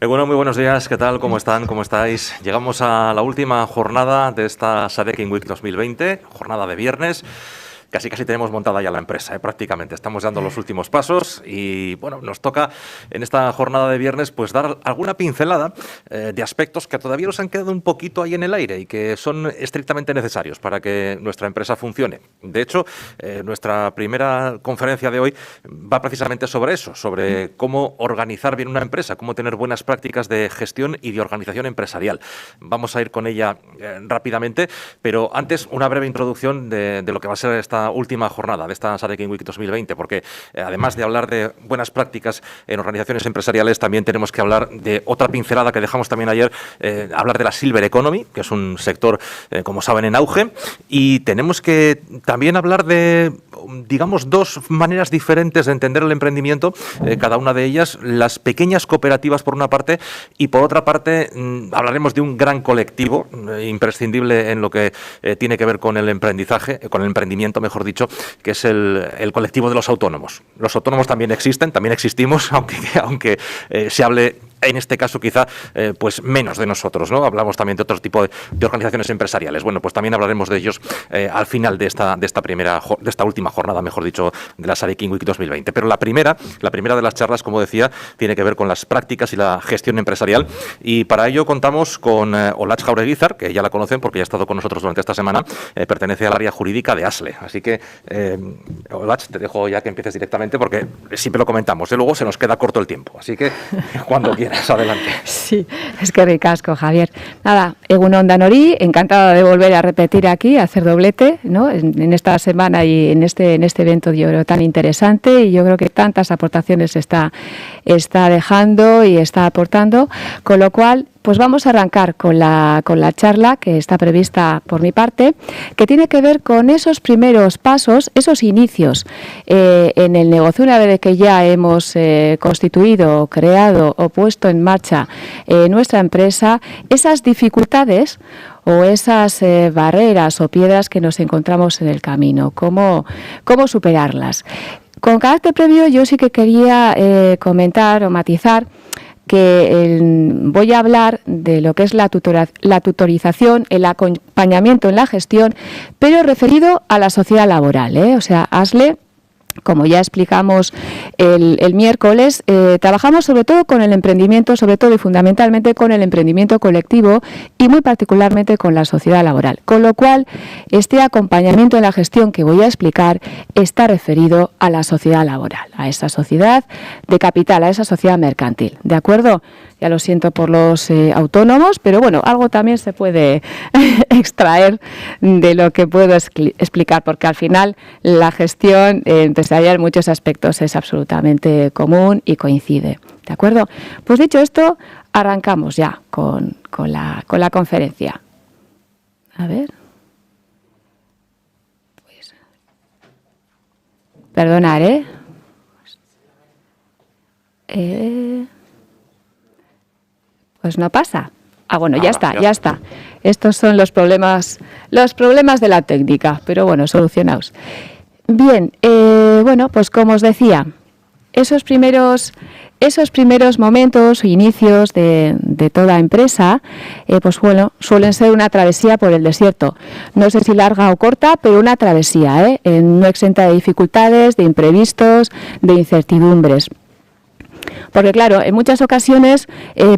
Bueno, muy buenos días, ¿qué tal? ¿Cómo están? ¿Cómo estáis? Llegamos a la última jornada de esta Sadeking Week 2020, jornada de viernes. Casi tenemos montada ya la empresa, prácticamente. Estamos dando los últimos pasos y, bueno, nos toca en esta jornada de viernes pues dar alguna pincelada de aspectos que todavía nos han quedado un poquito ahí en el aire y que son estrictamente necesarios para que nuestra empresa funcione. De hecho, nuestra primera conferencia de hoy va precisamente sobre eso, sobre cómo organizar bien una empresa, cómo tener buenas prácticas de gestión y de organización empresarial. Vamos a ir con ella rápidamente, pero antes una breve introducción de lo que va a ser esta última jornada de esta Sadeking Week 2020, porque además de hablar de buenas prácticas en organizaciones empresariales, también tenemos que hablar de otra pincelada que dejamos también ayer, hablar de la Silver Economy, que es un sector, como saben, en auge, y tenemos que también hablar de, digamos, dos maneras diferentes de entender el emprendimiento, cada una de ellas, las pequeñas cooperativas por una parte, y por otra parte hablaremos de un gran colectivo imprescindible en lo que tiene que ver con el emprendizaje, con el emprendimiento, mejor dicho, que es el colectivo de los autónomos. Los autónomos también existen, también existimos, aunque se hable en este caso quizá pues menos de nosotros, ¿no? Hablamos también de otro tipo de organizaciones empresariales. Bueno, pues también hablaremos de ellos al final de esta última jornada, mejor dicho, de la Sadeking Week 2020. Pero la primera de las charlas, como decía, tiene que ver con las prácticas y la gestión empresarial, y para ello contamos con Olatz Jaureguizar, que ya la conocen porque ya ha estado con nosotros durante esta semana, pertenece al área jurídica de ASLE. Así que, Olatz, te dejo ya que empieces directamente porque siempre lo comentamos, luego se nos queda corto el tiempo. Así que, cuando quieras. Adelante. Sí, es que ricasco, Javier. Nada, egun on danori, encantada de volver a repetir aquí, a hacer doblete, ¿no? En esta semana y en este evento, yo creo, tan interesante, y yo creo que tantas aportaciones está dejando y está aportando, con lo cual pues vamos a arrancar con la charla que está prevista por mi parte, que tiene que ver con esos primeros pasos, esos inicios en el negocio, una vez que ya hemos constituido, creado o puesto en marcha nuestra empresa, esas dificultades o esas barreras o piedras que nos encontramos en el camino, cómo superarlas. Con carácter previo, yo sí que quería comentar o matizar que voy a hablar de lo que es la tutorización, el acompañamiento en la gestión, pero referido a la sociedad laboral, O sea, ASLE, como ya explicamos el miércoles, trabajamos sobre todo con el emprendimiento, sobre todo y fundamentalmente con el emprendimiento colectivo y muy particularmente con la sociedad laboral. Con lo cual, este acompañamiento en la gestión que voy a explicar está referido a la sociedad laboral, a esa sociedad de capital, a esa sociedad mercantil. ¿De acuerdo? Ya lo siento por los autónomos, pero bueno, algo también se puede extraer de lo que puedo explicar, porque al final la gestión empresarial en muchos aspectos es absolutamente común y coincide. ¿De acuerdo? Pues dicho esto, arrancamos ya con la conferencia. A ver. Pues, perdonad, pues no pasa. Bueno, ya está. Estos son los problemas de la técnica, pero bueno, solucionados. Bien, bueno, pues como os decía, esos primeros momentos o inicios de toda empresa, pues bueno, suelen ser una travesía por el desierto. No sé si larga o corta, pero una travesía, no exenta de dificultades, de imprevistos, de incertidumbres. Porque claro, en muchas ocasiones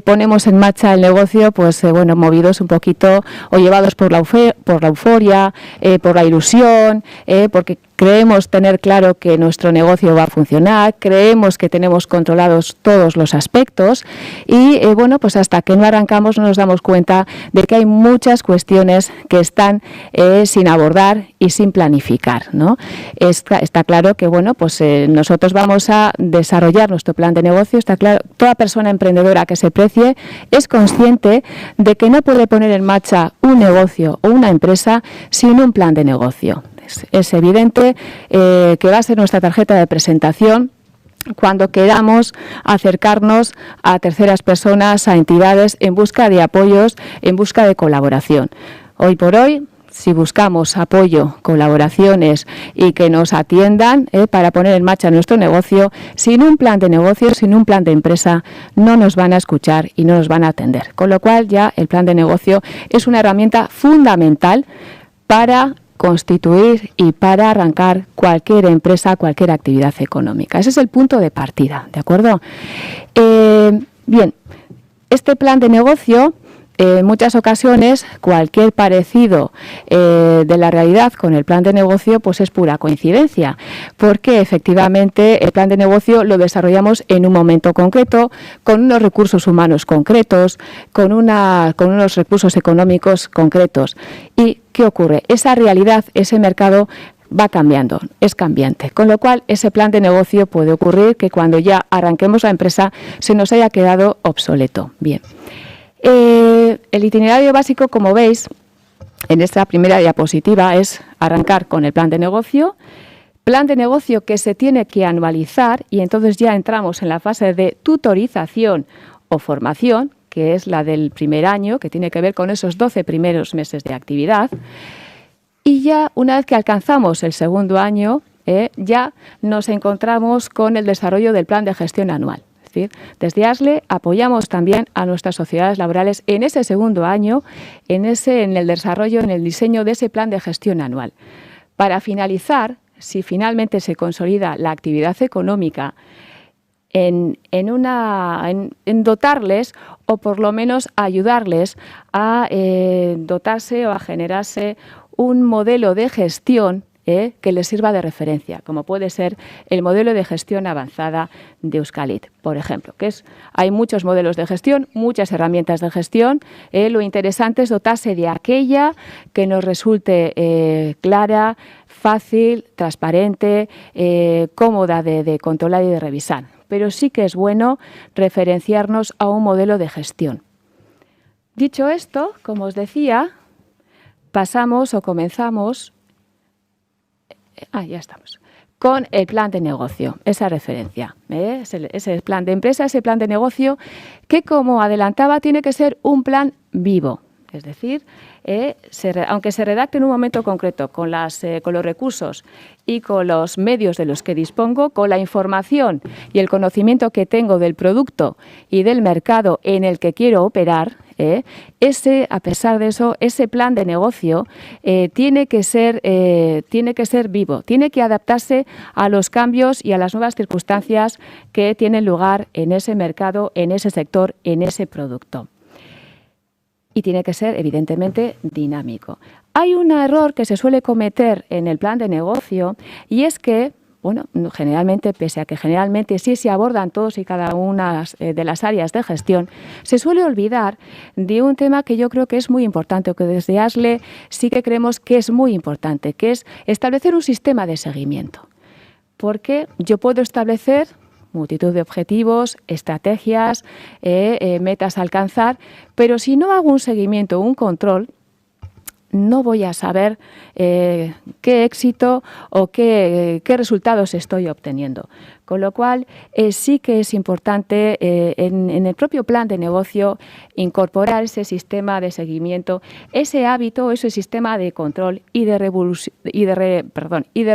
ponemos en marcha el negocio, pues bueno, movidos un poquito o llevados por la euforia, por la ilusión, porque creemos tener claro que nuestro negocio va a funcionar, creemos que tenemos controlados todos los aspectos y, bueno, pues hasta que no arrancamos no nos damos cuenta de que hay muchas cuestiones que están sin abordar y sin planificar, ¿no? Está claro que, bueno, pues nosotros vamos a desarrollar nuestro plan de negocio. Está claro, toda persona emprendedora que se precie es consciente de que no puede poner en marcha un negocio o una empresa sin un plan de negocio. Es evidente que va a ser nuestra tarjeta de presentación cuando queramos acercarnos a terceras personas, a entidades, en busca de apoyos, en busca de colaboración. Hoy por hoy si buscamos apoyo, colaboraciones y que nos atiendan para poner en marcha nuestro negocio, sin un plan de negocio, sin un plan de empresa, no nos van a escuchar y no nos van a atender. Con lo cual ya el plan de negocio es una herramienta fundamental para constituir y para arrancar cualquier empresa, cualquier actividad económica. Ese es el punto de partida, ¿de acuerdo? Bien, este plan de negocio, en muchas ocasiones, cualquier parecido de la realidad con el plan de negocio pues es pura coincidencia, porque efectivamente el plan de negocio lo desarrollamos en un momento concreto, con unos recursos humanos concretos, con unos recursos económicos concretos. ¿Y qué ocurre? Esa realidad, ese mercado va cambiando, es cambiante, con lo cual ese plan de negocio puede ocurrir que cuando ya arranquemos la empresa se nos haya quedado obsoleto. Bien. El itinerario básico, como veis, en esta primera diapositiva es arrancar con el plan de negocio que se tiene que anualizar y entonces ya entramos en la fase de tutorización o formación, que es la del primer año, que tiene que ver con esos 12 primeros meses de actividad. Y ya una vez que alcanzamos el segundo año, ya nos encontramos con el desarrollo del plan de gestión anual. Desde ASLE apoyamos también a nuestras sociedades laborales en ese segundo año, en el desarrollo, en el diseño de ese plan de gestión anual. Para finalizar, si finalmente se consolida la actividad económica, en dotarles o por lo menos ayudarles a dotarse o a generarse un modelo de gestión que les sirva de referencia, como puede ser el modelo de gestión avanzada de Euskalit, por ejemplo, hay muchos modelos de gestión, muchas herramientas de gestión. Lo interesante es dotarse de aquella que nos resulte clara, fácil, transparente, cómoda de controlar y de revisar. Pero sí que es bueno referenciarnos a un modelo de gestión. Dicho esto, como os decía, comenzamos ya estamos. Con el plan de negocio, esa referencia. Ese plan de empresa, ese plan de negocio que, como adelantaba, tiene que ser un plan vivo. Es decir, aunque se redacte en un momento concreto, con los recursos y con los medios de los que dispongo, con la información y el conocimiento que tengo del producto y del mercado en el que quiero operar, a pesar de eso, ese plan de negocio tiene que ser vivo, tiene que adaptarse a los cambios y a las nuevas circunstancias que tienen lugar en ese mercado, en ese sector, en ese producto. Y tiene que ser, evidentemente, dinámico. Hay un error que se suele cometer en el plan de negocio y es que, generalmente, pese a que generalmente sí se abordan todos y cada una de las áreas de gestión, se suele olvidar de un tema que yo creo que es muy importante, o que desde ASLE sí que creemos que es muy importante, que es establecer un sistema de seguimiento. Porque yo puedo establecer multitud de objetivos, estrategias, metas a alcanzar, pero si no hago un seguimiento, un control, no voy a saber qué éxito o qué resultados estoy obteniendo. Con lo cual, sí que es importante en el propio plan de negocio incorporar ese sistema de seguimiento, ese hábito, ese sistema de control y de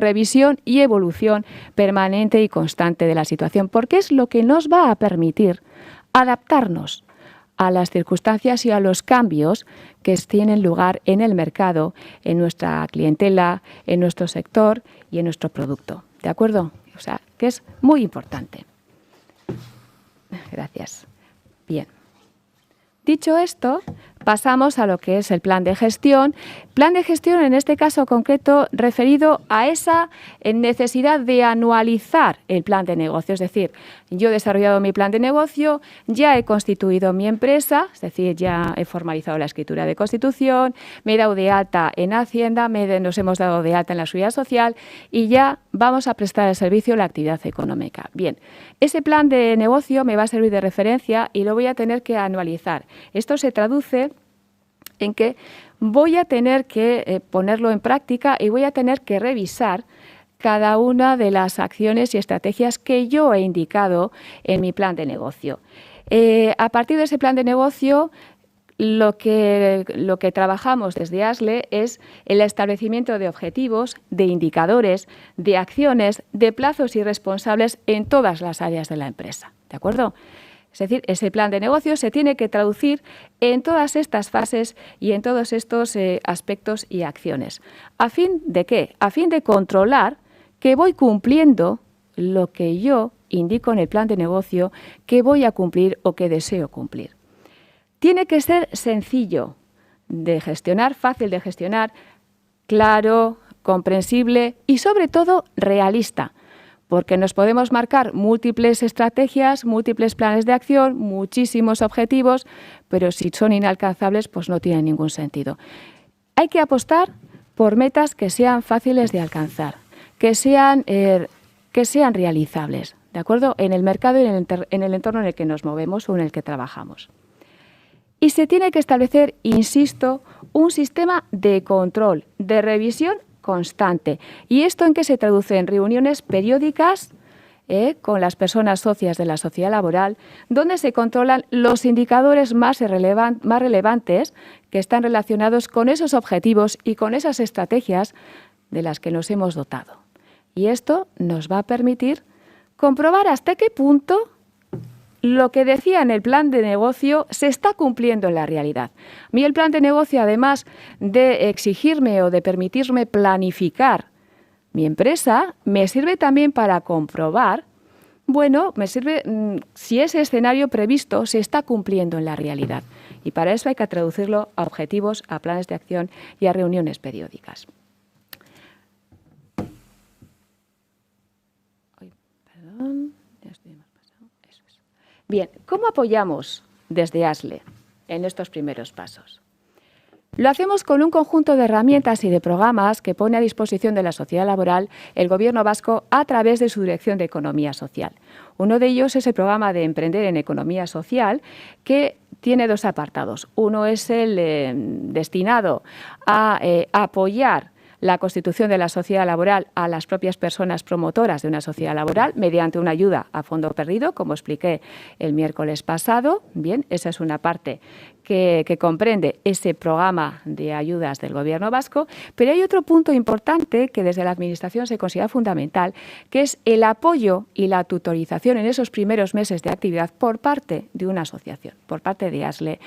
revisión y evolución permanente y constante de la situación, porque es lo que nos va a permitir adaptarnos a las circunstancias y a los cambios que tienen lugar en el mercado, en nuestra clientela, en nuestro sector y en nuestro producto. ¿De acuerdo? O sea, que es muy importante. Gracias. Bien. Dicho esto, pasamos a lo que es el plan de gestión. Plan de gestión, en este caso concreto, referido a esa necesidad de anualizar el plan de negocio. Es decir, yo he desarrollado mi plan de negocio, ya he constituido mi empresa, es decir, ya he formalizado la escritura de constitución, me he dado de alta en Hacienda, nos hemos dado de alta en la Seguridad Social y ya vamos a prestar el servicio a la actividad económica. Bien, ese plan de negocio me va a servir de referencia y lo voy a tener que anualizar. Esto se traduce en que voy a tener que ponerlo en práctica y voy a tener que revisar cada una de las acciones y estrategias que yo he indicado en mi plan de negocio. A partir de ese plan de negocio, lo que trabajamos desde ASLE es el establecimiento de objetivos, de indicadores, de acciones, de plazos y responsables en todas las áreas de la empresa, ¿de acuerdo? Es decir, ese plan de negocio se tiene que traducir en todas estas fases y en todos estos aspectos y acciones. ¿A fin de qué? A fin de controlar que voy cumpliendo lo que yo indico en el plan de negocio que voy a cumplir o que deseo cumplir. Tiene que ser sencillo de gestionar, fácil de gestionar, claro, comprensible y sobre todo realista. Porque nos podemos marcar múltiples estrategias, múltiples planes de acción, muchísimos objetivos, pero si son inalcanzables, pues no tienen ningún sentido. Hay que apostar por metas que sean fáciles de alcanzar, que sean realizables, ¿de acuerdo? En el mercado y en el entorno en el que nos movemos o en el que trabajamos. Y se tiene que establecer, insisto, un sistema de control, de revisión constante. ¿Y esto en qué se traduce? En reuniones periódicas con las personas socias de la sociedad laboral, donde se controlan los indicadores más relevantes que están relacionados con esos objetivos y con esas estrategias de las que nos hemos dotado. Y esto nos va a permitir comprobar hasta qué punto lo que decía en el plan de negocio se está cumpliendo en la realidad. A mí el plan de negocio, además de exigirme o de permitirme planificar mi empresa, me sirve también para comprobar, bueno, me sirve si ese escenario previsto se está cumpliendo en la realidad. Y para eso hay que traducirlo a objetivos, a planes de acción y a reuniones periódicas. Bien, ¿cómo apoyamos desde ASLE en estos primeros pasos? Lo hacemos con un conjunto de herramientas y de programas que pone a disposición de la sociedad laboral el Gobierno vasco a través de su Dirección de Economía Social. Uno de ellos es el programa de Emprender en Economía Social, que tiene dos apartados. Uno es el destinado a apoyar la constitución de la sociedad laboral a las propias personas promotoras de una sociedad laboral mediante una ayuda a fondo perdido, como expliqué el miércoles pasado. Bien, esa es una parte que comprende ese programa de ayudas del Gobierno vasco, pero hay otro punto importante que desde la Administración se considera fundamental, que es el apoyo y la tutorización en esos primeros meses de actividad por parte de una asociación, por parte de ASLE,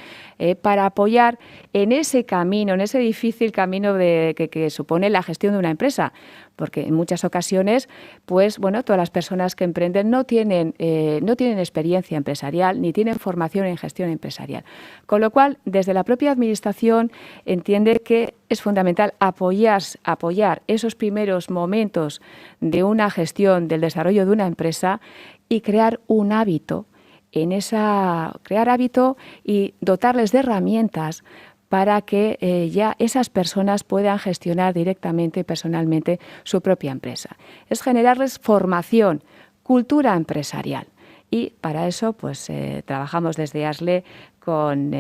para apoyar en ese camino, en ese difícil camino que supone la gestión de una empresa, porque en muchas ocasiones, pues bueno, todas las personas que emprenden no tienen experiencia empresarial ni tienen formación en gestión empresarial. Con lo cual, desde la propia Administración entiende que es fundamental apoyar esos primeros momentos de una gestión, del desarrollo de una empresa y crear un hábito, crear hábito y dotarles de herramientas para que ya esas personas puedan gestionar directamente y personalmente su propia empresa. Es generarles formación, cultura empresarial. Y para eso pues trabajamos desde ASLE con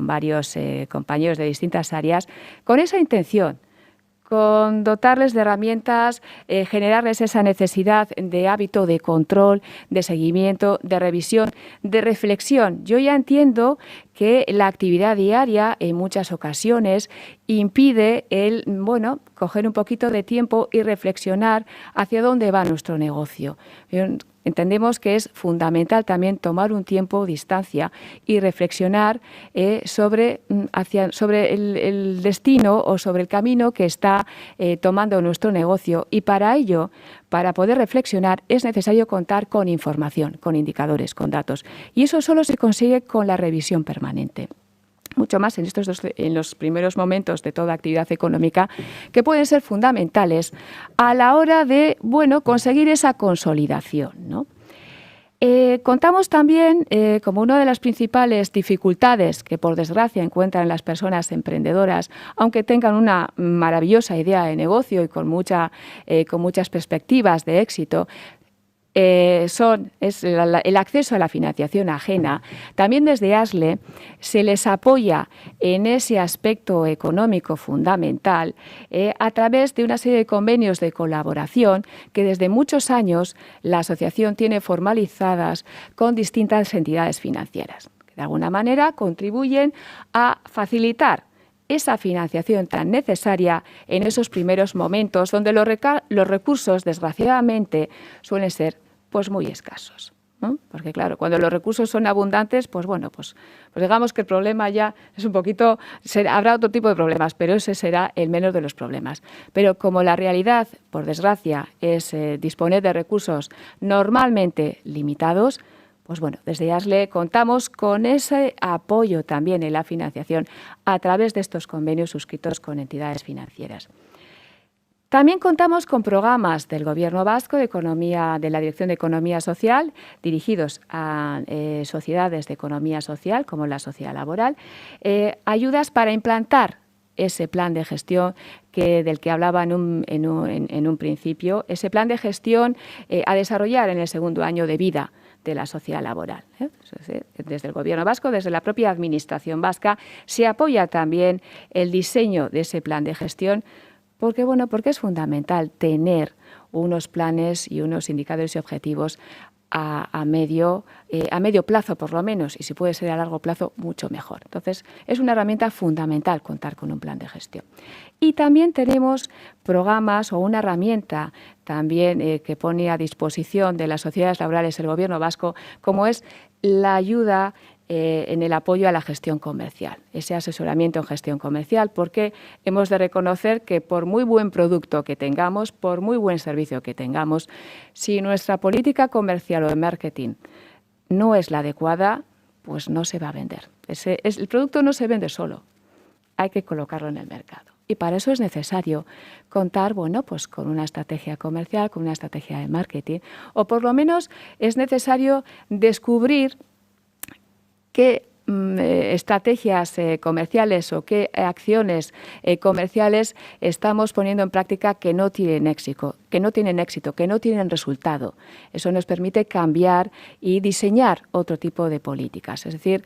varios compañeros de distintas áreas con esa intención, con dotarles de herramientas, generarles esa necesidad de hábito de control, de seguimiento, de revisión, de reflexión. Yo ya entiendo que la actividad diaria en muchas ocasiones impide coger un poquito de tiempo y reflexionar hacia dónde va nuestro negocio. Entendemos que es fundamental también tomar un tiempo, distancia y reflexionar sobre el destino o sobre el camino que está tomando nuestro negocio. Y para ello, para poder reflexionar, es necesario contar con información, con indicadores, con datos. Y eso solo se consigue con la revisión permanente. Mucho más en los primeros momentos de toda actividad económica, que pueden ser fundamentales a la hora de conseguir esa consolidación, ¿no? Contamos también como una de las principales dificultades que por desgracia encuentran las personas emprendedoras, aunque tengan una maravillosa idea de negocio y con muchas perspectivas de éxito, es el acceso a la financiación ajena. También desde ASLE se les apoya en ese aspecto económico fundamental a través de una serie de convenios de colaboración que desde muchos años la asociación tiene formalizadas con distintas entidades financieras. que de alguna manera contribuyen a facilitar esa financiación tan necesaria en esos primeros momentos donde los recursos, desgraciadamente, suelen ser pues muy escasos, ¿no? Porque claro, cuando los recursos son abundantes, pues bueno, pues digamos que el problema ya es un poquito, habrá otro tipo de problemas, pero ese será el menor de los problemas. Pero como la realidad, por desgracia, es disponer de recursos normalmente limitados, pues bueno, desde ASLE contamos con ese apoyo también en la financiación a través de estos convenios suscritos con entidades financieras. También contamos con programas del Gobierno vasco de la Dirección de Economía Social dirigidos a sociedades de economía social como la sociedad laboral, ayudas para implantar ese plan de gestión del que hablaba en un principio, ese plan de gestión a desarrollar en el segundo año de vida de la sociedad laboral. Desde el Gobierno vasco, desde la propia Administración vasca, se apoya también el diseño de ese plan de gestión porque es fundamental tener unos planes y unos indicadores y objetivos a medio plazo, por lo menos, y si puede ser a largo plazo, mucho mejor. Entonces, es una herramienta fundamental contar con un plan de gestión. Y también tenemos programas o una herramienta también que pone a disposición de las sociedades laborales el Gobierno vasco, como es la ayuda en el apoyo a la gestión comercial, ese asesoramiento en gestión comercial, porque hemos de reconocer que por muy buen producto que tengamos, por muy buen servicio que tengamos, si nuestra política comercial o de marketing no es la adecuada, pues no se va a vender. El producto no se vende solo, hay que colocarlo en el mercado. Y para eso es necesario contar, pues con una estrategia comercial, con una estrategia de marketing, o por lo menos es necesario descubrir qué estrategias comerciales o qué acciones comerciales estamos poniendo en práctica que no tienen éxito, que no tienen resultado. Eso nos permite cambiar y diseñar otro tipo de políticas. Es decir,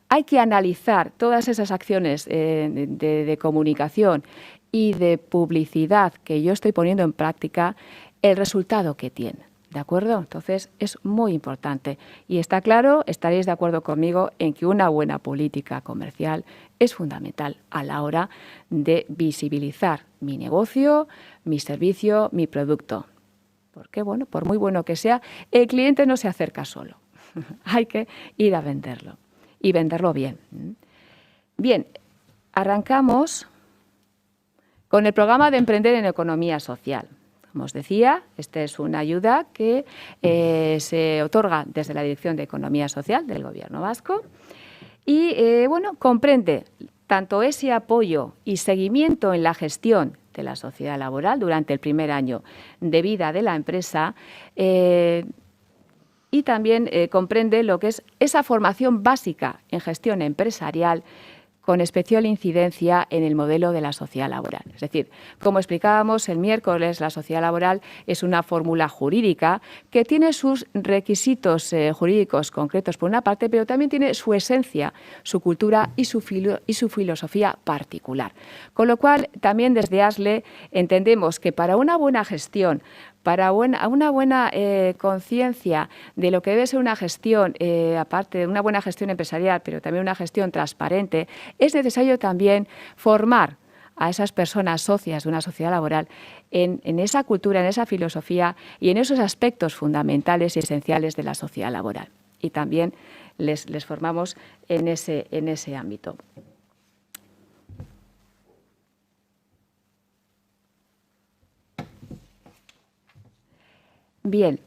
hay que analizar todas esas acciones de comunicación y de publicidad que yo estoy poniendo en práctica, el resultado que tienen. ¿De acuerdo? Entonces, es muy importante. Y está claro, estaréis de acuerdo conmigo en que una buena política comercial es fundamental a la hora de visibilizar mi negocio, mi servicio, mi producto. Porque, por muy bueno que sea, el cliente no se acerca solo. Hay que ir a venderlo y venderlo bien. Bien, arrancamos con el programa de Emprender en Economía Social. Como os decía, esta es una ayuda que se otorga desde la Dirección de Economía Social del Gobierno vasco y comprende tanto ese apoyo y seguimiento en la gestión de la sociedad laboral durante el primer año de vida de la empresa y también comprende lo que es esa formación básica en gestión empresarial con especial incidencia en el modelo de la sociedad laboral. Es decir, como explicábamos el miércoles, la sociedad laboral es una fórmula jurídica que tiene sus requisitos jurídicos concretos por una parte, pero también tiene su esencia, su cultura y su filosofía particular. Con lo cual, también desde ASLE entendemos que para una buena gestión, para una buena conciencia de lo que debe ser una gestión, aparte de una buena gestión empresarial, pero también una gestión transparente, es necesario también formar a esas personas socias de una sociedad laboral en esa cultura, en esa filosofía y en esos aspectos fundamentales y esenciales de la sociedad laboral. Y también les formamos en ese ámbito. Bien,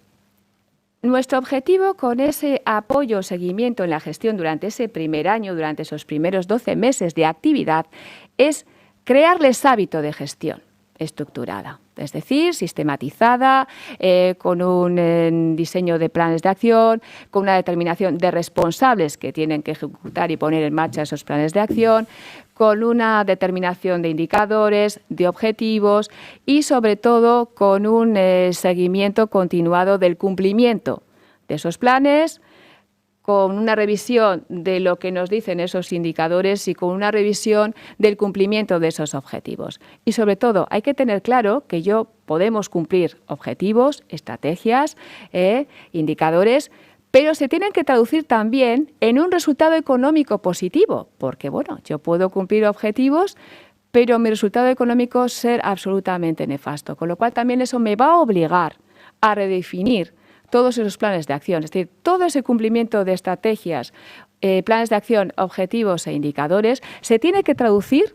nuestro objetivo con ese apoyo o seguimiento en la gestión durante ese primer año, durante esos primeros 12 meses de actividad, es crearles hábito de gestión estructurada, es decir, sistematizada, con un diseño de planes de acción, con una determinación de responsables que tienen que ejecutar y poner en marcha esos planes de acción, con una determinación de indicadores, de objetivos y, sobre todo, con un seguimiento continuado del cumplimiento de esos planes, con una revisión de lo que nos dicen esos indicadores y con una revisión del cumplimiento de esos objetivos. Y, sobre todo, hay que tener claro que podemos cumplir objetivos, estrategias, indicadores, pero se tienen que traducir también en un resultado económico positivo, porque bueno, yo puedo cumplir objetivos, pero mi resultado económico ser absolutamente nefasto, con lo cual también eso me va a obligar a redefinir todos esos planes de acción, es decir, todo ese cumplimiento de estrategias, planes de acción, objetivos e indicadores, se tiene que traducir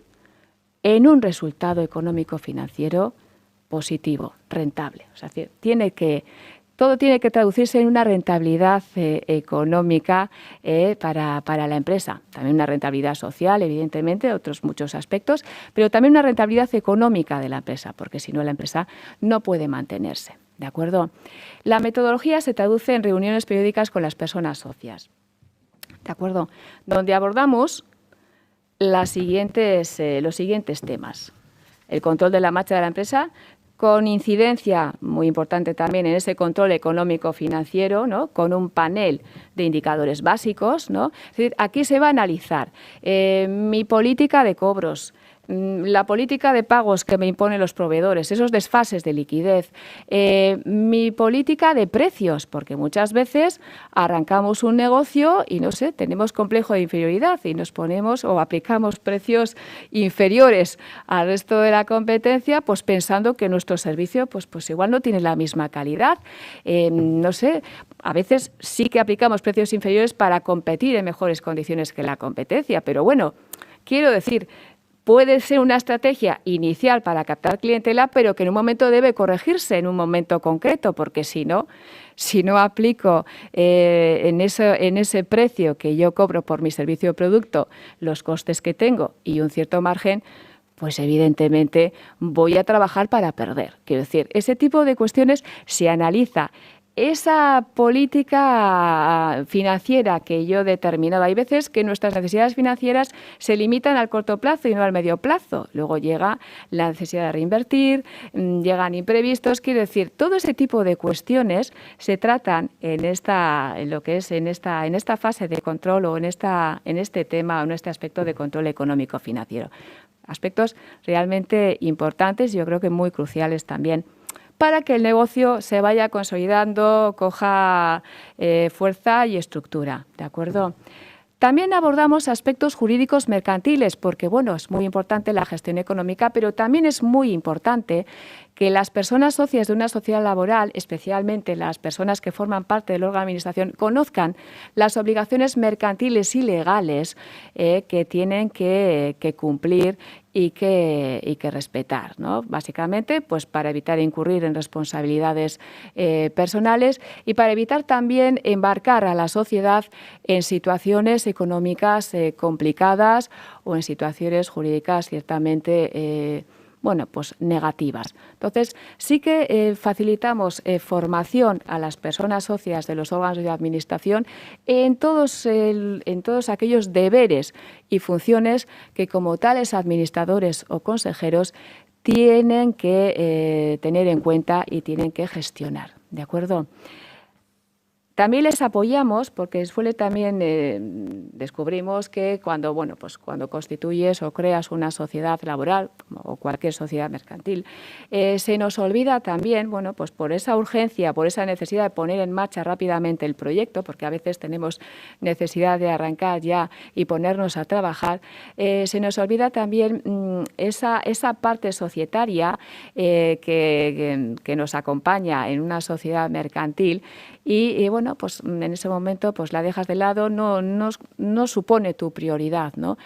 en un resultado económico financiero positivo, rentable. O sea, todo tiene que traducirse en una rentabilidad económica para la empresa. También una rentabilidad social, evidentemente, otros muchos aspectos, pero también una rentabilidad económica de la empresa, porque si no la empresa no puede mantenerse. ¿De acuerdo? La metodología se traduce en reuniones periódicas con las personas socias. ¿De acuerdo? Donde abordamos los siguientes temas. El control de la marcha de la empresa, con incidencia muy importante también en ese control económico-financiero, ¿no? Con un panel de indicadores básicos, ¿no? Es decir, aquí se va a analizar mi política de cobros, la política de pagos que me imponen los proveedores, esos desfases de liquidez, mi política de precios, porque muchas veces arrancamos un negocio y, no sé, tenemos complejo de inferioridad y nos ponemos o aplicamos precios inferiores al resto de la competencia, pues pensando que nuestro servicio pues igual no tiene la misma calidad. No sé, a veces sí que aplicamos precios inferiores para competir en mejores condiciones que la competencia, pero bueno, quiero decir, puede ser una estrategia inicial para captar clientela, pero que en un momento debe corregirse en un momento concreto, porque si no aplico en ese precio que yo cobro por mi servicio o producto los costes que tengo y un cierto margen, pues evidentemente voy a trabajar para perder. Quiero decir, ese tipo de cuestiones se analiza. Esa política financiera que yo he determinado, hay veces que nuestras necesidades financieras se limitan al corto plazo y no al medio plazo. Luego llega la necesidad de reinvertir, llegan imprevistos. Quiero decir, todo ese tipo de cuestiones se tratan en esta fase de control o en este tema o en este aspecto de control económico financiero. Aspectos realmente importantes, yo creo que muy cruciales también, para que el negocio se vaya consolidando, coja fuerza y estructura, ¿de acuerdo? También abordamos aspectos jurídicos mercantiles, porque bueno, es muy importante la gestión económica, pero también es muy importante que las personas socias de una sociedad laboral, especialmente las personas que forman parte del órgano de administración, conozcan las obligaciones mercantiles y legales que tienen que cumplir y que respetar, ¿no? Básicamente, pues para evitar incurrir en responsabilidades personales y para evitar también embarcar a la sociedad en situaciones económicas complicadas o en situaciones jurídicas ciertamente pues negativas. Entonces, sí que facilitamos formación a las personas socias de los órganos de administración en todos aquellos deberes y funciones que como tales administradores o consejeros tienen que tener en cuenta y tienen que gestionar, ¿de acuerdo? También les apoyamos porque descubrimos que cuando constituyes o creas una sociedad laboral o cualquier sociedad mercantil, se nos olvida también, pues por esa urgencia, por esa necesidad de poner en marcha rápidamente el proyecto, porque a veces tenemos necesidad de arrancar ya y ponernos a trabajar, se nos olvida también esa parte societaria que nos acompaña en una sociedad mercantil y pues en ese momento pues la dejas de lado, no supone tu prioridad, ¿no?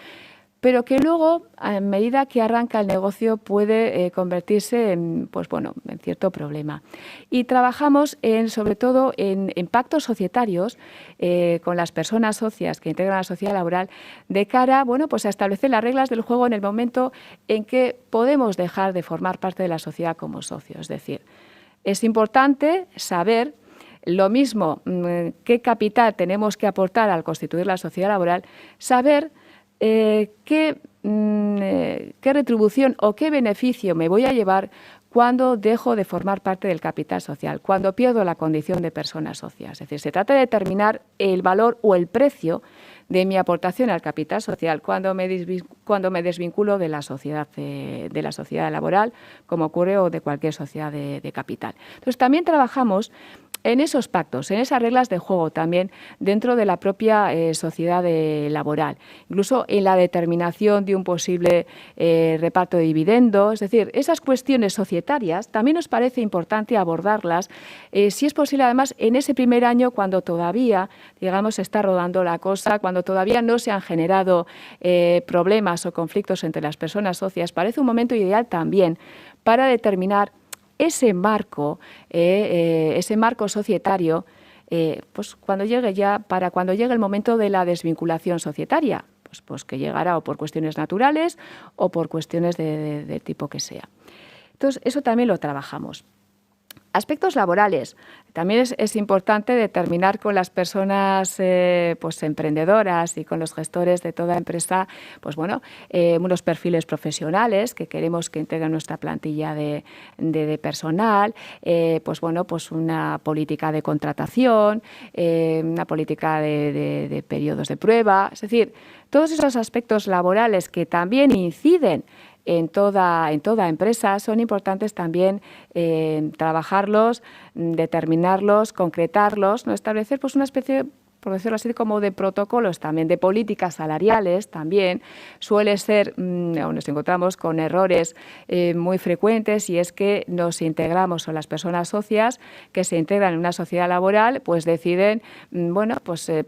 Pero que luego, a medida que arranca el negocio, puede convertirse en cierto problema. Y trabajamos sobre todo en pactos societarios con las personas socias que integran la sociedad laboral de cara a establecer las reglas del juego en el momento en que podemos dejar de formar parte de la sociedad como socios. Es decir, es importante saber lo mismo, qué capital tenemos que aportar al constituir la sociedad laboral, saber qué retribución o qué beneficio me voy a llevar cuando dejo de formar parte del capital social, cuando pierdo la condición de persona socia. Es decir, se trata de determinar el valor o el precio de mi aportación al capital social cuando me desvinculo de la sociedad laboral, como ocurre, o de cualquier sociedad de capital. Entonces, también trabajamos en esos pactos, en esas reglas de juego también dentro de la propia sociedad laboral, incluso en la determinación de un posible reparto de dividendos. Es decir, esas cuestiones societarias también nos parece importante abordarlas, si es posible además en ese primer año cuando todavía, digamos, está rodando la cosa, cuando todavía no se han generado problemas o conflictos entre las personas socias. Parece un momento ideal también para determinar ese marco societario, pues cuando llegue el momento de la desvinculación societaria, pues que llegará o por cuestiones naturales o por cuestiones de tipo que sea. Entonces, eso también lo trabajamos. Aspectos laborales. También es importante determinar con las personas pues emprendedoras y con los gestores de toda empresa, pues bueno, unos perfiles profesionales que queremos que integren nuestra plantilla de personal, pues bueno, pues una política de contratación, una política de periodos de prueba. Es decir, todos esos aspectos laborales que también inciden en toda empresa son importantes también trabajarlos, determinarlos, concretarlos, ¿no? Establecer pues una especie, por decirlo así, como de protocolos también, de políticas salariales también. Suele ser, nos encontramos con errores muy frecuentes, y es que nos integramos, o las personas socias que se integran en una sociedad laboral, pues deciden,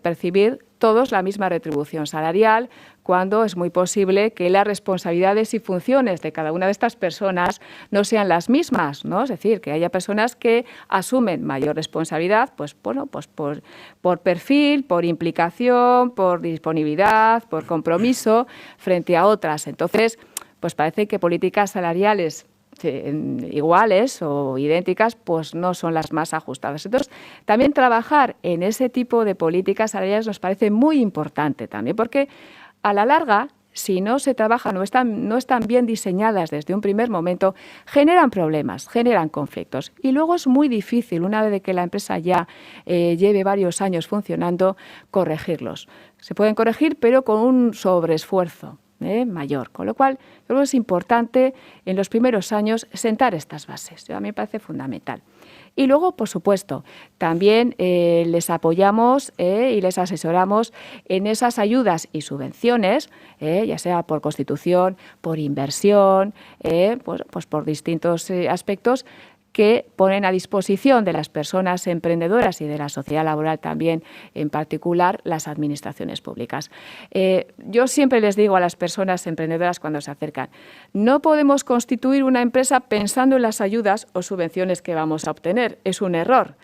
percibir todos la misma retribución salarial, cuando es muy posible que las responsabilidades y funciones de cada una de estas personas no sean las mismas, ¿no? Es decir, que haya personas que asumen mayor responsabilidad, pues bueno, pues por perfil, por implicación, por disponibilidad, por compromiso, frente a otras. Entonces, pues parece que políticas salariales iguales o idénticas, pues no son las más ajustadas. Entonces, también trabajar en ese tipo de políticas salariales nos parece muy importante también, porque a la larga, si no se trabaja, no están bien diseñadas desde un primer momento, generan problemas, generan conflictos. Y luego es muy difícil, una vez que la empresa ya lleve varios años funcionando, corregirlos. Se pueden corregir, pero con un sobreesfuerzo mayor. Con lo cual, creo que es importante en los primeros años sentar estas bases. A mí me parece fundamental. Y luego, por supuesto, también les apoyamos y les asesoramos en esas ayudas y subvenciones, ya sea por constitución, por inversión, pues por distintos aspectos que ponen a disposición de las personas emprendedoras y de la sociedad laboral también, en particular, las administraciones públicas. Yo siempre les digo a las personas emprendedoras cuando se acercan, no podemos constituir una empresa pensando en las ayudas o subvenciones que vamos a obtener. Es un error,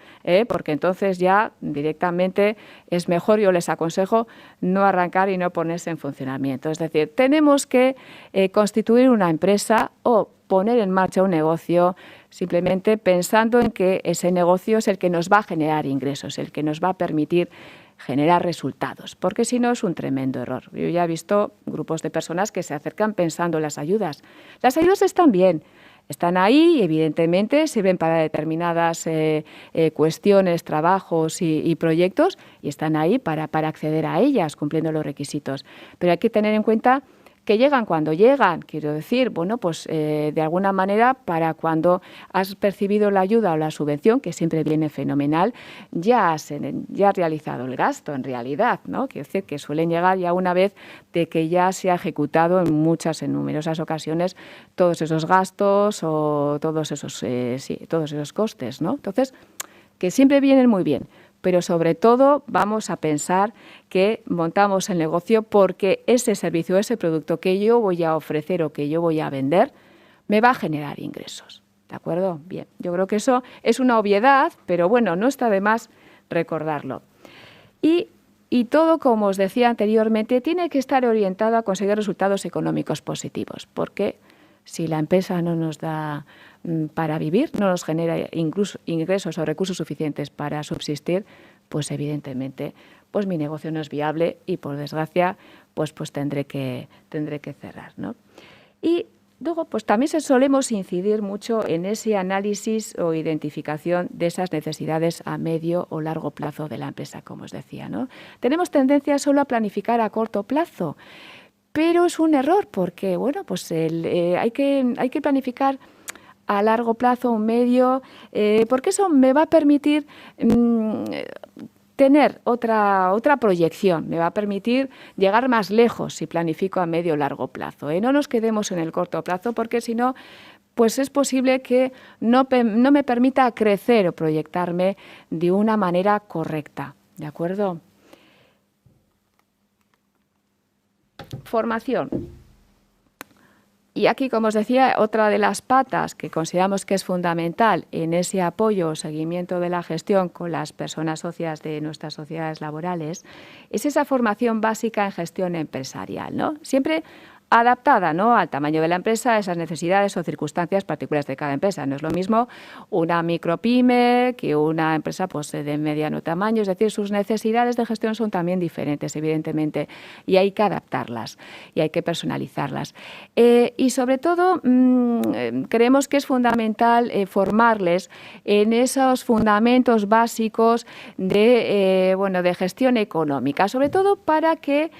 porque entonces ya directamente es mejor, yo les aconsejo, no arrancar y no ponerse en funcionamiento. Es decir, tenemos que constituir una empresa o poner en marcha un negocio simplemente pensando en que ese negocio es el que nos va a generar ingresos, el que nos va a permitir generar resultados, porque si no es un tremendo error. Yo ya he visto grupos de personas que se acercan pensando en las ayudas. Las ayudas están bien, están ahí y evidentemente sirven para determinadas cuestiones, trabajos y proyectos, y están ahí para acceder a ellas cumpliendo los requisitos. Pero hay que tener en cuenta que llegan cuando llegan, quiero decir, bueno, pues de alguna manera para cuando has percibido la ayuda o la subvención, que siempre viene fenomenal, ya has realizado el gasto en realidad, ¿no? Quiero decir que suelen llegar ya una vez de que ya se ha ejecutado en numerosas ocasiones todos esos gastos o todos esos costes, ¿no? Entonces, que siempre vienen muy bien. Pero sobre todo vamos a pensar que montamos el negocio porque ese servicio, ese producto que yo voy a ofrecer o que yo voy a vender, me va a generar ingresos. ¿De acuerdo? Bien, yo creo que eso es una obviedad, pero bueno, no está de más recordarlo. Y todo, como os decía anteriormente, tiene que estar orientado a conseguir resultados económicos positivos, porque si la empresa no nos da para vivir, no nos genera incluso ingresos o recursos suficientes para subsistir, pues evidentemente pues mi negocio no es viable y por desgracia pues tendré que cerrar, ¿no? Y Luego, pues también solemos incidir mucho en ese análisis o identificación de esas necesidades a medio o largo plazo de la empresa, como os decía, ¿no? Tenemos tendencia solo a planificar a corto plazo, pero es un error porque, bueno, pues hay que planificar a largo plazo, un medio, porque eso me va a permitir tener otra proyección, me va a permitir llegar más lejos si planifico a medio o largo plazo. No nos quedemos en el corto plazo porque si no, pues es posible que no me permita crecer o proyectarme de una manera correcta, ¿de acuerdo? Formación. Y aquí, como os decía, otra de las patas que consideramos que es fundamental en ese apoyo o seguimiento de la gestión con las personas socias de nuestras sociedades laborales es esa formación básica en gestión empresarial, ¿no? Siempre adaptada, ¿no?, al tamaño de la empresa, a esas necesidades o circunstancias particulares de cada empresa. No es lo mismo una micropyme que una empresa pues, de mediano tamaño, es decir, sus necesidades de gestión son también diferentes, evidentemente, y hay que adaptarlas y hay que personalizarlas. Y sobre todo, creemos que es fundamental formarles en esos fundamentos básicos de gestión económica, sobre todo para que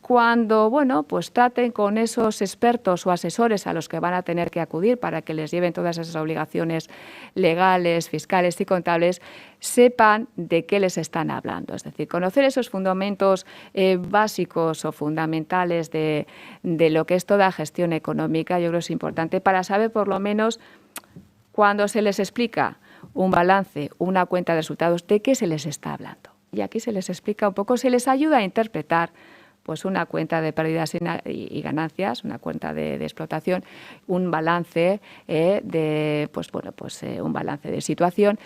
cuando pues traten con esos expertos o asesores a los que van a tener que acudir para que les lleven todas esas obligaciones legales, fiscales y contables, sepan de qué les están hablando. Es decir, conocer esos fundamentos básicos o fundamentales de lo que es toda gestión económica, yo creo que es importante para saber por lo menos cuando se les explica un balance, una cuenta de resultados, de qué se les está hablando. Y aquí se les explica un poco, se les ayuda a interpretar pues una cuenta de pérdidas y ganancias, una cuenta de explotación, un balance un balance de situación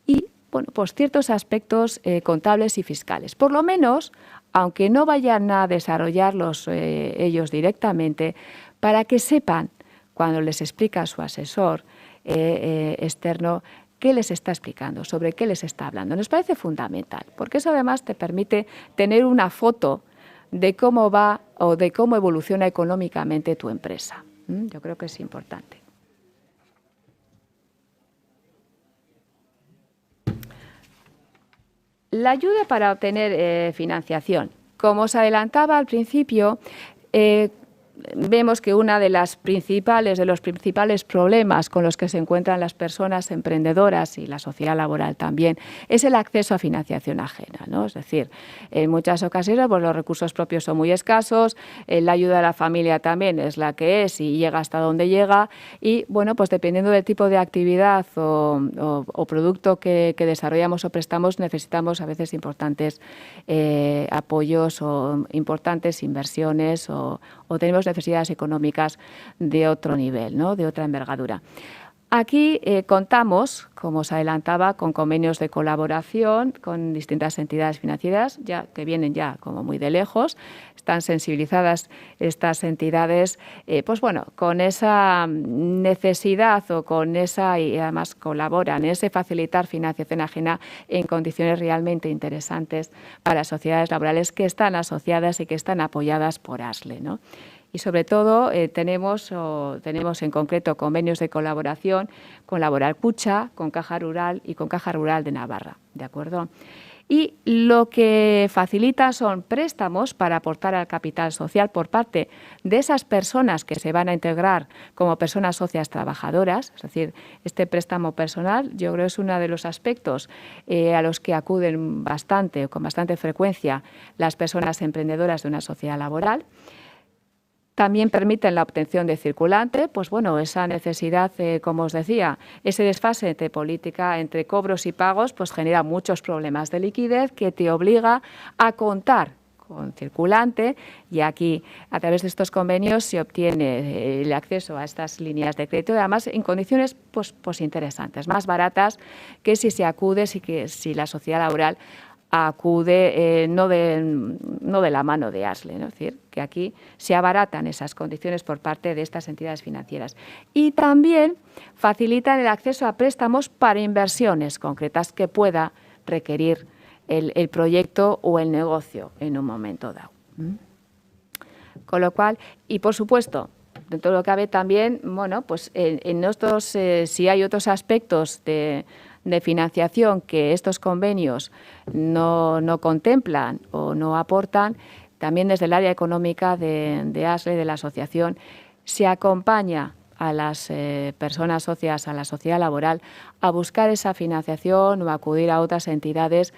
y pues ciertos aspectos contables y fiscales. Por lo menos, aunque no vayan a desarrollarlos ellos directamente, para que sepan, cuando les explica su asesor externo, qué les está explicando, sobre qué les está hablando. Nos parece fundamental, porque eso además te permite tener una foto de cómo va o de cómo evoluciona económicamente tu empresa. Yo creo que es importante. La ayuda para obtener financiación. Como os adelantaba al principio, vemos que uno de los principales problemas con los que se encuentran las personas emprendedoras y la sociedad laboral también es el acceso a financiación ajena, ¿no? Es decir, en muchas ocasiones pues, los recursos propios son muy escasos, la ayuda de la familia también es la que es y llega hasta donde llega y, bueno, pues dependiendo del tipo de actividad o producto que desarrollamos o prestamos, necesitamos a veces importantes apoyos o importantes inversiones o tenemos necesidades económicas de otro nivel, ¿no?, de otra envergadura. Aquí contamos, como os adelantaba, con convenios de colaboración con distintas entidades financieras que vienen ya como muy de lejos. Están sensibilizadas estas entidades con esa necesidad o con esa, y además colaboran en ese facilitar financiación ajena en condiciones realmente interesantes para sociedades laborales que están asociadas y que están apoyadas por ASLE, ¿no? Y sobre todo tenemos en concreto convenios de colaboración con Laboral Kutxa, con Caja Rural y con Caja Rural de Navarra, ¿de acuerdo? Y lo que facilita son préstamos para aportar al capital social por parte de esas personas que se van a integrar como personas socias trabajadoras. Es decir, este préstamo personal yo creo es uno de los aspectos a los que acuden bastante o con bastante frecuencia las personas emprendedoras de una sociedad laboral. También permiten la obtención de circulante, pues bueno, esa necesidad, como os decía, ese desfase entre política, entre cobros y pagos, pues genera muchos problemas de liquidez que te obliga a contar con circulante y aquí a través de estos convenios se obtiene el acceso a estas líneas de crédito, además en condiciones pues interesantes, más baratas que si se acude, si la sociedad laboral acude no de la mano de ASLE, ¿no? Es decir, que aquí se abaratan esas condiciones por parte de estas entidades financieras. Y también facilitan el acceso a préstamos para inversiones concretas que pueda requerir el proyecto o el negocio en un momento dado. Con lo cual, y por supuesto, dentro de lo que cabe también, bueno, pues en estos, si hay otros aspectos de financiación que estos convenios no contemplan o no aportan, también desde el área económica de ASLE, de la asociación, se acompaña a las personas socias, a la sociedad laboral, a buscar esa financiación o acudir a otras entidades,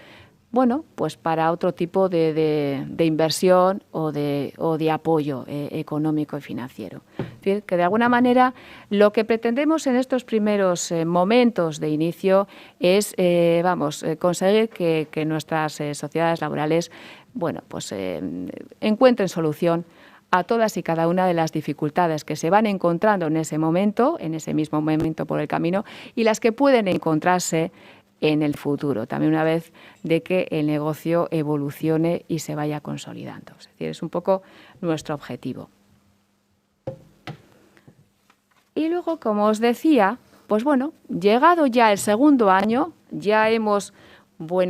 bueno, pues para otro tipo de inversión o de apoyo económico y financiero. Es decir, que de alguna manera lo que pretendemos en estos primeros momentos de inicio es, conseguir que nuestras sociedades laborales, bueno, pues encuentren solución a todas y cada una de las dificultades que se van encontrando en ese momento, en ese mismo momento por el camino, y las que pueden encontrarse en el futuro, también una vez de que el negocio evolucione y se vaya consolidando. Es decir, es un poco nuestro objetivo. Y luego, como os decía, pues bueno, llegado ya el segundo año, ya hemos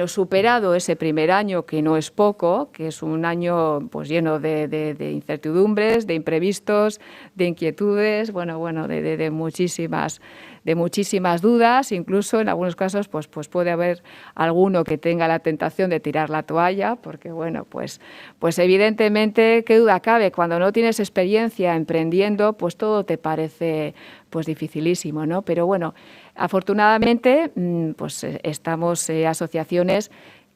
superado ese primer año, que no es poco, que es un año pues lleno de incertidumbres, de imprevistos, de inquietudes, de muchísimas dudas, incluso en algunos casos pues puede haber alguno que tenga la tentación de tirar la toalla, porque pues evidentemente, qué duda cabe, cuando no tienes experiencia emprendiendo, pues todo te parece pues dificilísimo, ¿no? Pero bueno, afortunadamente, pues estamos asociaciones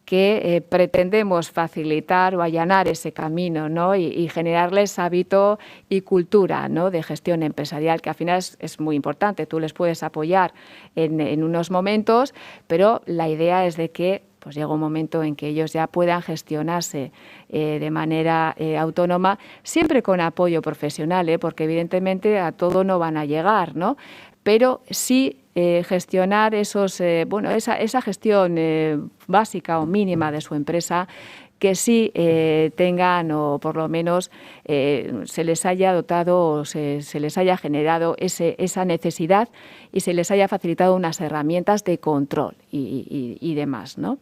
que pretendemos facilitar o allanar ese camino, ¿no? y generarles hábito y cultura, ¿no? de gestión empresarial, que al final es muy importante. Tú les puedes apoyar en unos momentos, pero la idea es de que pues llega un momento en que ellos ya puedan gestionarse de manera autónoma, siempre con apoyo profesional, porque evidentemente a todo no van a llegar, ¿no? Pero sí gestionar esa gestión básica o mínima de su empresa, que sí tengan o por lo menos se les haya dotado o se les haya generado esa necesidad y se les haya facilitado unas herramientas de control y demás, ¿no?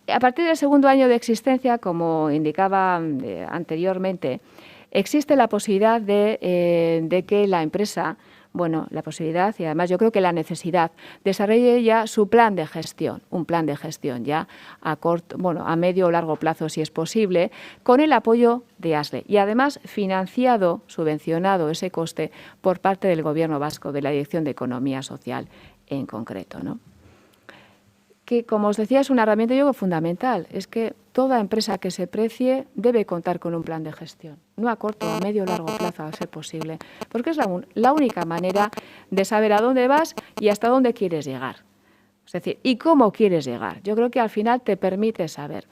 A partir del segundo año de existencia, como indicaba anteriormente, existe la posibilidad de que la empresa, la posibilidad y además yo creo que la necesidad, desarrolle ya su plan de gestión, un plan de gestión ya a medio o largo plazo si es posible, con el apoyo de ASLE y además financiado, subvencionado ese coste por parte del Gobierno vasco, de la Dirección de Economía Social en concreto, ¿no? Que, como os decía, es una herramienta yo creo fundamental. Es que toda empresa que se precie debe contar con un plan de gestión, no a corto, a medio o largo plazo, a ser posible, porque es la única manera de saber a dónde vas y hasta dónde quieres llegar. Es decir, y cómo quieres llegar. Yo creo que al final te permite saber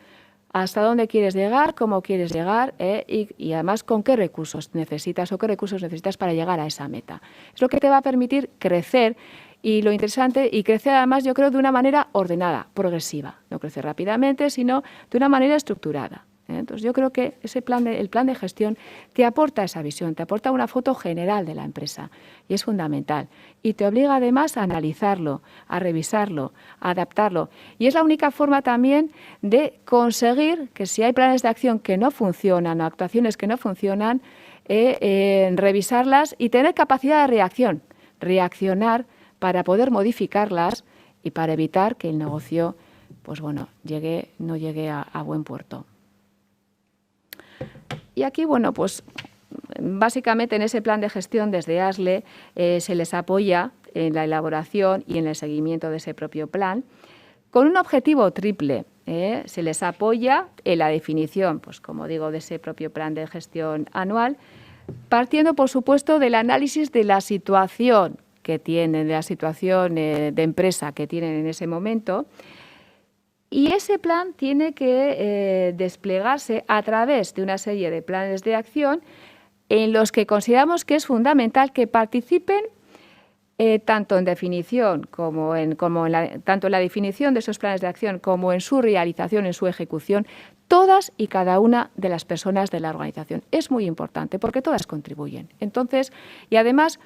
hasta dónde quieres llegar, cómo quieres llegar y además con qué recursos necesitas o qué recursos necesitas para llegar a esa meta. Es lo que te va a permitir crecer. Y lo interesante, y crecer además yo creo de una manera ordenada, progresiva. No crecer rápidamente, sino de una manera estructurada. Entonces yo creo que el plan de gestión te aporta esa visión, te aporta una foto general de la empresa y es fundamental. Y te obliga además a analizarlo, a revisarlo, a adaptarlo. Y es la única forma también de conseguir que si hay planes de acción que no funcionan o actuaciones que no funcionan, revisarlas y tener capacidad de reaccionar para poder modificarlas y para evitar que el negocio no llegue a buen puerto. Y aquí, básicamente en ese plan de gestión desde ASLE se les apoya en la elaboración y en el seguimiento de ese propio plan con un objetivo triple. Se les apoya en la definición, como digo, de ese propio plan de gestión anual, partiendo, por supuesto, del análisis de la situación que tienen, de la situación de empresa que tienen en ese momento. Y ese plan tiene que desplegarse a través de una serie de planes de acción en los que consideramos que es fundamental que participen tanto en definición tanto en la definición de esos planes de acción como en su realización, en su ejecución, todas y cada una de las personas de la organización. Es muy importante porque todas contribuyen. Entonces, y además,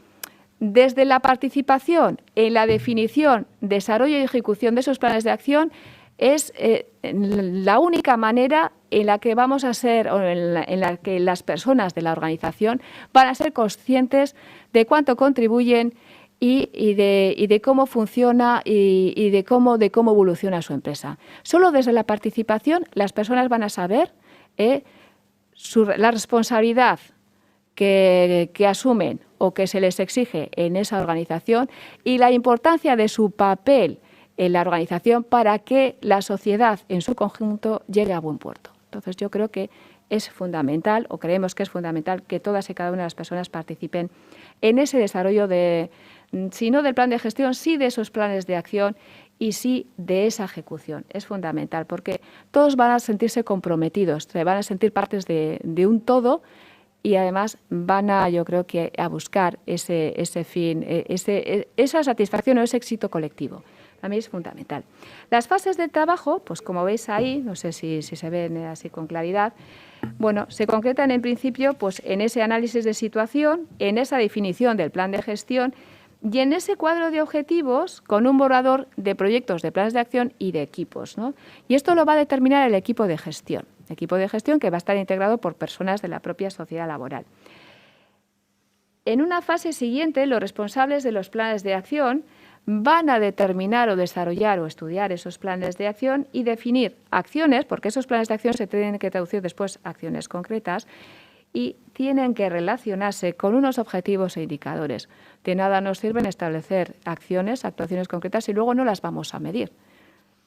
desde la participación en la definición, desarrollo y ejecución de esos planes de acción, es la única manera en la que vamos a ser, o en la que las personas de la organización van a ser conscientes de cuánto contribuyen y de cómo funciona y de cómo evoluciona su empresa. Solo desde la participación las personas van a saber la responsabilidad que asumen o que se les exige en esa organización y la importancia de su papel en la organización para que la sociedad en su conjunto llegue a buen puerto. Entonces yo creo que es fundamental, o creemos que es fundamental, que todas y cada una de las personas participen en ese desarrollo si no del plan de gestión, sí de esos planes de acción y sí de esa ejecución. Es fundamental porque todos van a sentirse comprometidos, se van a sentir partes de un todo y además van yo creo que a buscar ese fin, esa satisfacción o ese éxito colectivo. A mí es fundamental. Las fases del trabajo, pues como veis ahí, no sé si se ven así con claridad, bueno, se concretan en principio pues en ese análisis de situación, en esa definición del plan de gestión y en ese cuadro de objetivos con un borrador de proyectos, de planes de acción y de equipos, ¿no? Y esto lo va a determinar el equipo de gestión que va a estar integrado por personas de la propia sociedad laboral. En una fase siguiente, los responsables de los planes de acción van a determinar o desarrollar o estudiar esos planes de acción y definir acciones, porque esos planes de acción se tienen que traducir después a acciones concretas y tienen que relacionarse con unos objetivos e indicadores. De nada nos sirven establecer actuaciones concretas y luego no las vamos a medir.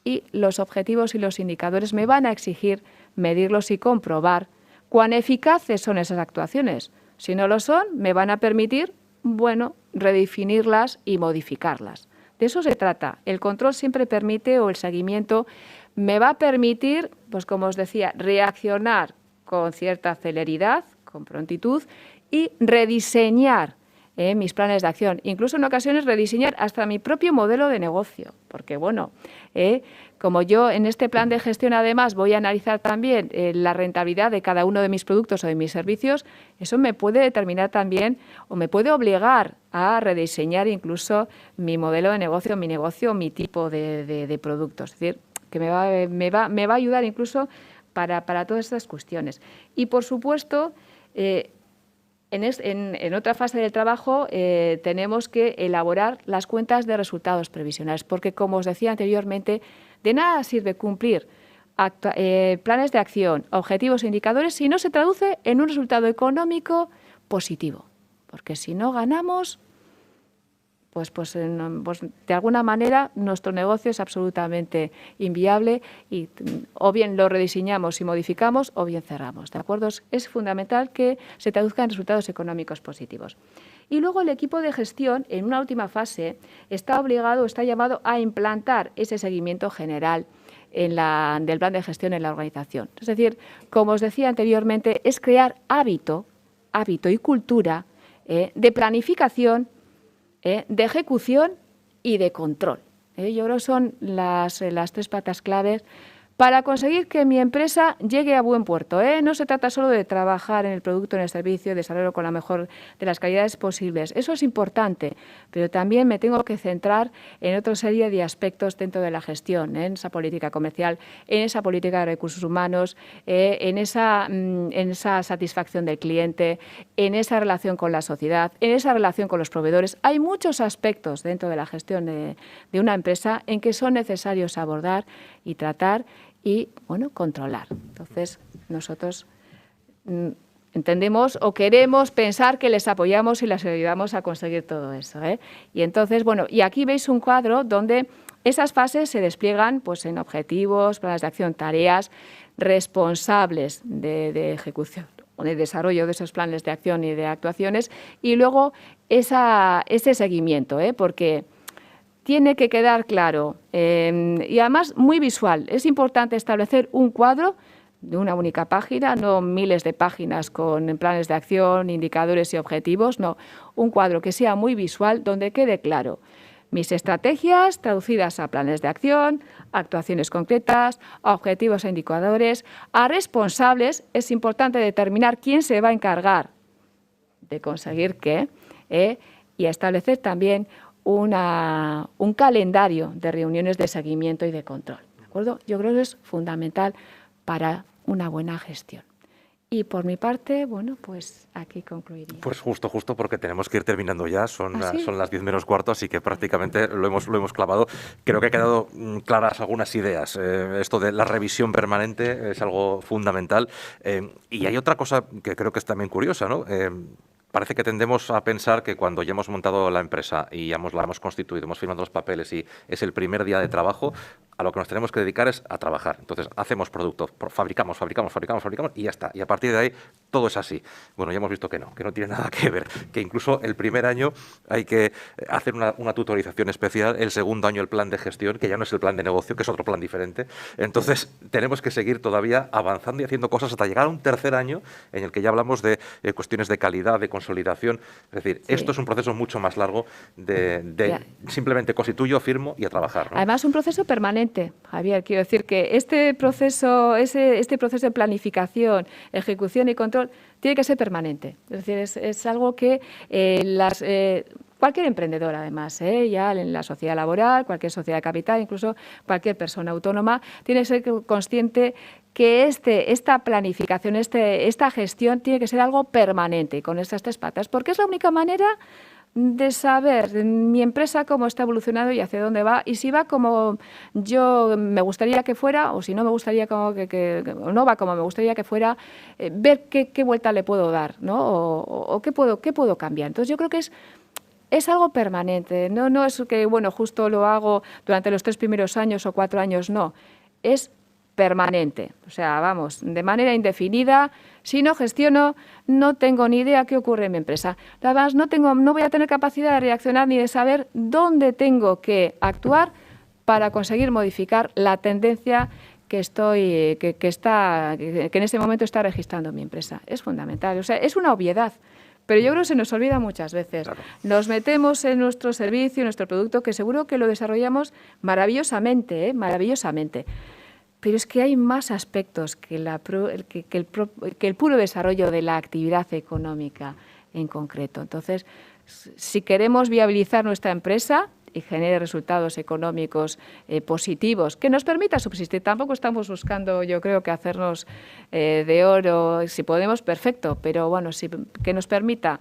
Y los objetivos y los indicadores me van a exigir medirlos y comprobar cuán eficaces son esas actuaciones. Si no lo son, me van a permitir, redefinirlas y modificarlas. De eso se trata. El control siempre permite, o el seguimiento, me va a permitir, pues como os decía, reaccionar con cierta celeridad, con prontitud y rediseñar mis planes de acción. Incluso en ocasiones rediseñar hasta mi propio modelo de negocio. Porque, como yo en este plan de gestión además voy a analizar también la rentabilidad de cada uno de mis productos o de mis servicios, eso me puede determinar también o me puede obligar a rediseñar incluso mi modelo de negocio, mi tipo de productos. Es decir, que me va a ayudar incluso para todas estas cuestiones. Y, por supuesto, en otra fase del trabajo tenemos que elaborar las cuentas de resultados previsionales, porque, como os decía anteriormente, de nada sirve cumplir planes de acción, objetivos e indicadores si no se traduce en un resultado económico positivo. Porque si no ganamos, pues de alguna manera nuestro negocio es absolutamente inviable y o bien lo rediseñamos y modificamos o bien cerramos, ¿de acuerdo? Es fundamental que se traduzca en resultados económicos positivos. Y luego el equipo de gestión, en una última fase, está llamado a implantar ese seguimiento general del plan de gestión en la organización. Es decir, como os decía anteriormente, es crear hábito y cultura de planificación, de ejecución y de control. Yo creo que son las tres patas claves para conseguir que mi empresa llegue a buen puerto. No se trata solo de trabajar en el producto, en el servicio, desarrollarlo con la mejor de las calidades posibles. Eso es importante, pero también me tengo que centrar en otra serie de aspectos dentro de la gestión, en esa política comercial, en esa política de recursos humanos, en esa satisfacción del cliente, en esa relación con la sociedad, en esa relación con los proveedores. Hay muchos aspectos dentro de la gestión de una empresa en que son necesarios abordar y tratar y, controlar. Entonces, nosotros entendemos o queremos pensar que les apoyamos y les ayudamos a conseguir todo eso. Y entonces, y aquí veis un cuadro donde esas fases se despliegan pues, en objetivos, planes de acción, tareas, responsables de ejecución o de desarrollo de esos planes de acción y de actuaciones, y luego ese seguimiento, porque tiene que quedar claro y además muy visual. Es importante establecer un cuadro de una única página, no miles de páginas con planes de acción, indicadores y objetivos, no, un cuadro que sea muy visual donde quede claro mis estrategias traducidas a planes de acción, actuaciones concretas, a objetivos e indicadores, a responsables. Es importante determinar quién se va a encargar de conseguir qué y establecer también un calendario de reuniones de seguimiento y de control. ¿De acuerdo? Yo creo que es fundamental para una buena gestión. Y por mi parte, bueno, pues aquí concluiría. Pues justo, porque tenemos que ir terminando ya, son las 10 menos cuarto, así que prácticamente lo hemos clavado. Creo que ha quedado claras algunas ideas. Esto de la revisión permanente es algo fundamental. Y hay otra cosa que creo que es también curiosa, ¿no? Parece que tendemos a pensar que cuando ya hemos montado la empresa y ya la hemos constituido, hemos firmado los papeles y es el primer día de trabajo, a lo que nos tenemos que dedicar es a trabajar. Entonces, hacemos productos, fabricamos y ya está. Y a partir de ahí, todo es así. Bueno, ya hemos visto que no tiene nada que ver. Que incluso el primer año hay que hacer una tutorización especial, el segundo año el plan de gestión, que ya no es el plan de negocio, que es otro plan diferente. Entonces, tenemos que seguir todavía avanzando y haciendo cosas hasta llegar a un tercer año en el que ya hablamos de cuestiones de calidad, de consolidación. Es decir, esto es un proceso mucho más largo de simplemente constituyo, firmo y a trabajar, ¿no? Además, un proceso permanente, Javier. Quiero decir que este proceso de planificación, ejecución y control tiene que ser permanente. Es decir, es algo que cualquier emprendedor, además, ya en la sociedad laboral, cualquier sociedad de capital, incluso cualquier persona autónoma, tiene que ser consciente que esta planificación, esta gestión tiene que ser algo permanente con estas tres patas, porque es la única manera de saber mi empresa cómo está evolucionando y hacia dónde va, y si va como yo me gustaría que fuera, o si no me gustaría o no va como me gustaría que fuera, ver qué vuelta le puedo dar, ¿no? O qué puedo cambiar. Entonces yo creo que es algo permanente, no es que, bueno, justo lo hago durante los 3 primeros años o 4 años, no, es permanente, o sea, vamos, de manera indefinida. Si no gestiono, no tengo ni idea qué ocurre en mi empresa. Además, no voy a tener capacidad de reaccionar ni de saber dónde tengo que actuar para conseguir modificar la tendencia que en este momento está registrando mi empresa. Es fundamental, o sea, es una obviedad. Pero yo creo que se nos olvida muchas veces. Claro. Nos metemos en nuestro servicio, en nuestro producto, que seguro que lo desarrollamos maravillosamente, maravillosamente. Pero es que hay más aspectos que el puro desarrollo de la actividad económica en concreto. Entonces, si queremos viabilizar nuestra empresa y genere resultados económicos positivos que nos permita subsistir, tampoco estamos buscando, yo creo, que hacernos de oro, si podemos, perfecto, pero bueno, que nos permita,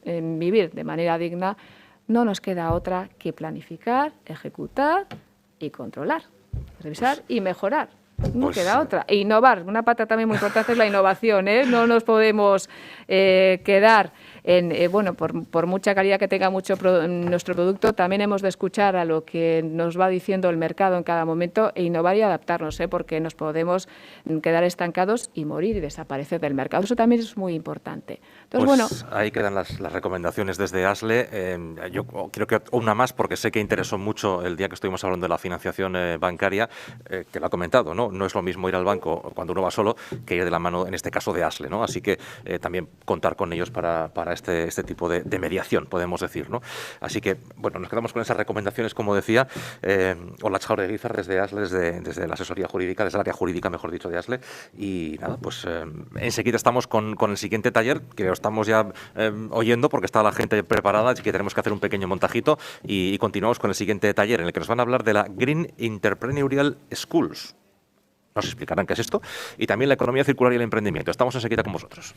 vivir de manera digna, no nos queda otra que planificar, ejecutar y controlar. Revisar y mejorar. No queda otra. E innovar. Una pata también muy importante es la innovación, ¿eh? No nos podemos quedar por mucha calidad que tenga nuestro producto, también hemos de escuchar a lo que nos va diciendo el mercado en cada momento e innovar y adaptarnos, porque nos podemos quedar estancados y morir y desaparecer del mercado. Eso también es muy importante. Entonces, ahí quedan las recomendaciones desde ASLE. Yo creo que una más, porque sé que interesó mucho el día que estuvimos hablando de la financiación bancaria, que lo ha comentado, ¿no? No es lo mismo ir al banco cuando uno va solo que ir de la mano, en este caso, de ASLE, ¿no? Así que también contar con ellos para este tipo de mediación, podemos decir, ¿no? Así que, nos quedamos con esas recomendaciones, como decía. Hola, Jaureguizar, desde ASLE, desde la asesoría jurídica, desde el área jurídica, mejor dicho, de ASLE. Y nada, pues enseguida estamos con el siguiente taller, que lo estamos ya oyendo porque está la gente preparada, así que tenemos que hacer un pequeño montajito y continuamos con el siguiente taller, en el que nos van a hablar de la Green Entrepreneurial Schools. Nos explicarán qué es esto y también la economía circular y el emprendimiento. Estamos enseguida con vosotros.